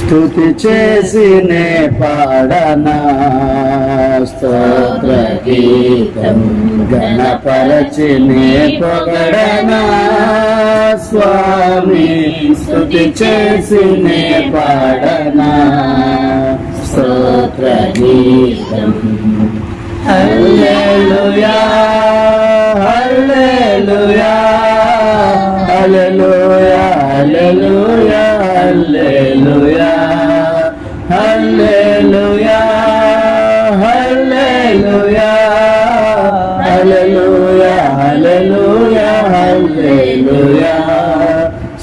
స్తుతి చేసినే పాడనా స్తోత్ర గీతం గణపరచినే పొగడనా స్వామి స్తుతి చేసినే పాడనా స్తోత్ర గీతం హల్లెలూయా హల్లెలూయా హల్లెలూయా హల్లెలూయా హల్లెలూయా హల్లెలూయా హల్లెలూయా హల్లెలూయా హల్లెలూయా హల్లెలూయా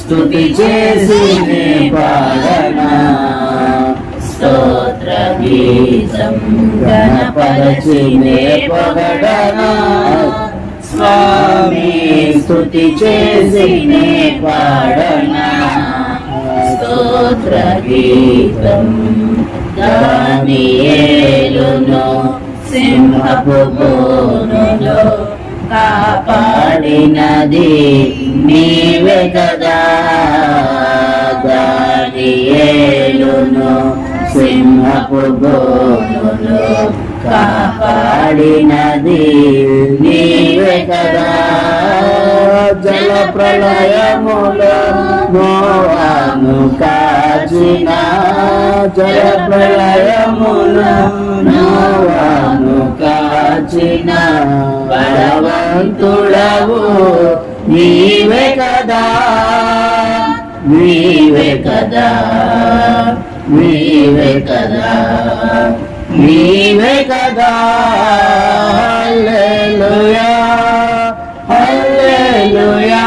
స్తుతి చేసినే పాడనా స్తోత్ర గీతం గణపరచినే పొగడనా స్వామి స్తుతి చేసినే పాడనా స్తోత్ర గీతం దానియేలును సింహపు బోనులో కాపాడినది నీవే కదా దానియేలును సింహపు బోనులో కాపాడినది నీవే కదా జల ప్రళయములో నోవాను కాచిన జల ప్రళయములో నోవాను కాచిన బలవంతుడవు నీవే కదా నీవే కదా నీవే కదా నీవే కదా హల్లెలూయా హల్లెలూయా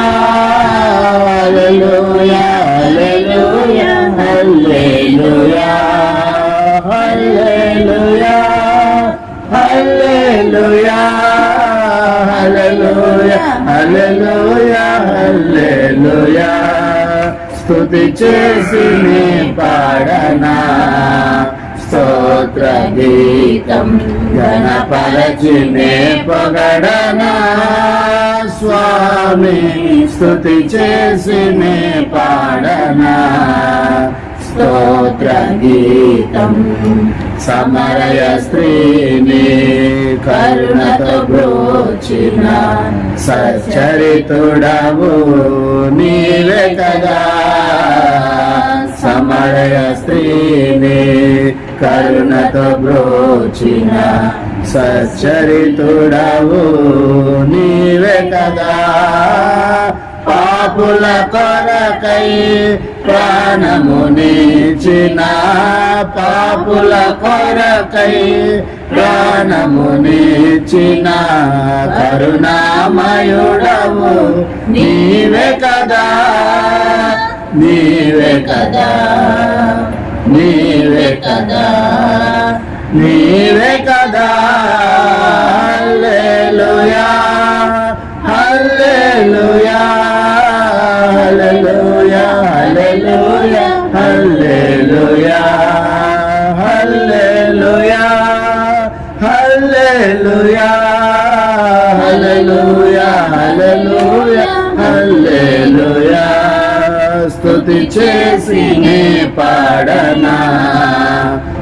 హల్లెలూయా హల్లెలూయా హల్లెలూయా హల్లెలూయా హల్లెలూయా హల్లెలూయా హల్లెలూయా స్తుతి చేసినే పాడనా స్తోత్ర గీతం గణపరచినే పొగడనా స్వామి స్తుతి చేసినే పాడనా స్తోత్ర గీతం సమరయ స్త్రీని కరుణతో బ్రోచిన సచ్చరితుడవు నీవే కదా సమరయ స్త్రీని కరుణతో బ్రోచిన సచ్చరితుడవు నీవే కదా పాపుల కొరకై ప్రాణమునిచిన పాపుల కొరకై ప్రాణమునిచిన కరుణామయుడవు నీవే కదా నీవే కదా నీవే కదా నీవే కదా హల్లెలూయా హల్లెలూయా హల్లెలూయా హల్లెలూయా హల్లెలూయా హల్లెలూయా హల్లెలూయా హల్లెలూయా హల్లెలూయా స్తుతి చేసినే పాడనా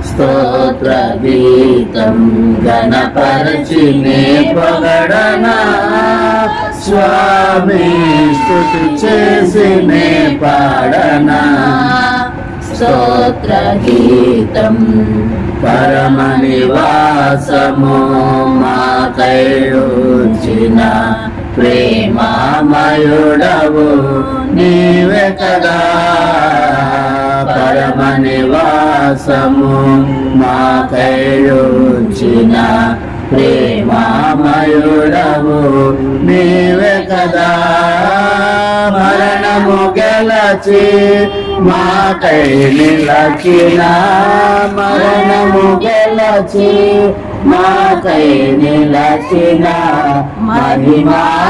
స్తోత్ర గీతం గణపరచినే పొగడనా స్వామి స్తుతి చేసినే పాడనా స్తోత్ర గీతం పరమ నివాసము మాకై ఉంచిన ప్రేమామయుడవు నీవే కదా పరమ నివాసము మాకై ఉంచిన ప్రేమామయుడవు నీవే కదా మరణము గెలచి మాకై నిలచిన మరణము గెలచి మాకై నిలచిన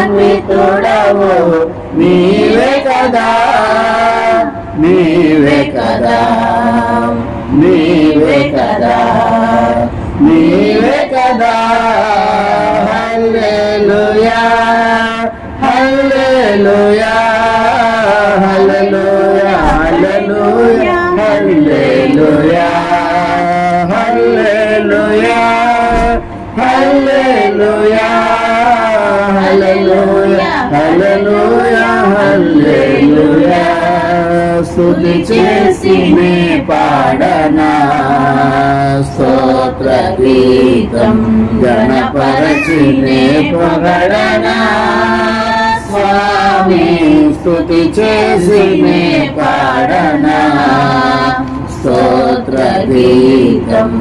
మహిమాన్వితుడవు నీవే కదా నీవే కదా నీవే కదా నీవే కదా హల్లెలూయా హల్లెలూయా హల్లెలూయా హల్లెలూయా హల్లెలూయా స్తుతి చేసి నే పాడనా స్తోత్ర గీతం గణపరచి నే పొగడనా స్వామి స్తుతి చేసి నే పాడనా స్తోత్ర గీతం